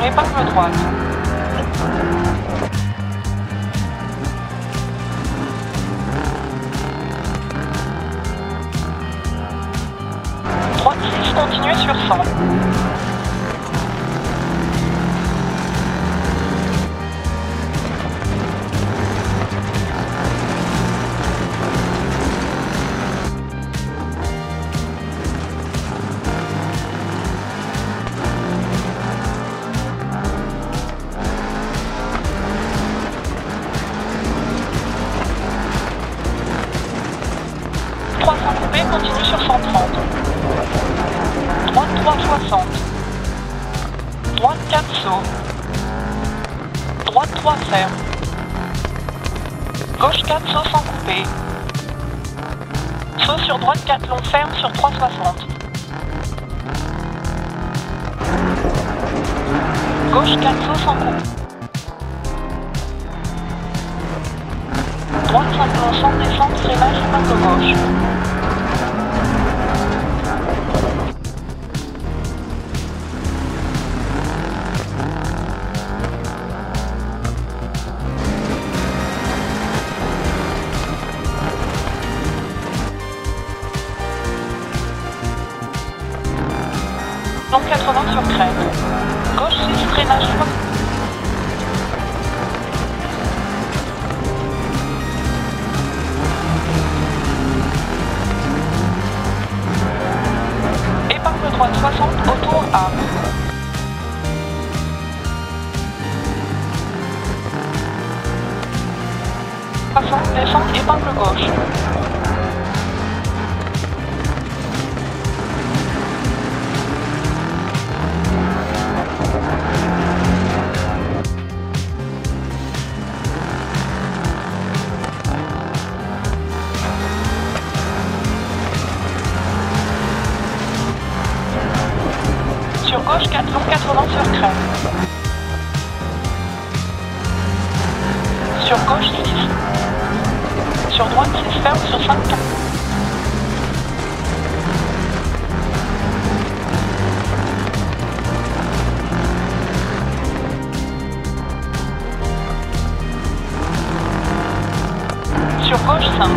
épingle droite. Droite 6, continuez sur 100. Continue sur 130. Droite 360. Droite 4 saut. Droite 3 ferme. Gauche 4 saut sans couper. Saut sur droite 4 long ferme sur 360. Gauche 4 saut sans coupe. Droite 5 long sans descente, freinage épingle gauche. Long 80 sur crête. Gauche 6, freinage. Épingle droite 60, autour A. Descente, épingle gauche. Sur gauche 4 long 80 sur crête. Sur gauche 6. Sur droite 6 ferme sur 5 4. Sur gauche 5.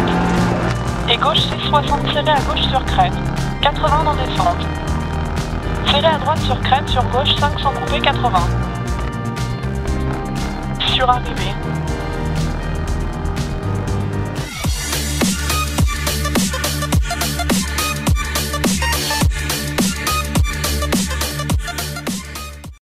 Et gauche 6 60 serré à gauche sur crête. 80 dans descente. Serré à droite sur crête, sur gauche 5 sans couper 80. Sur arrivée.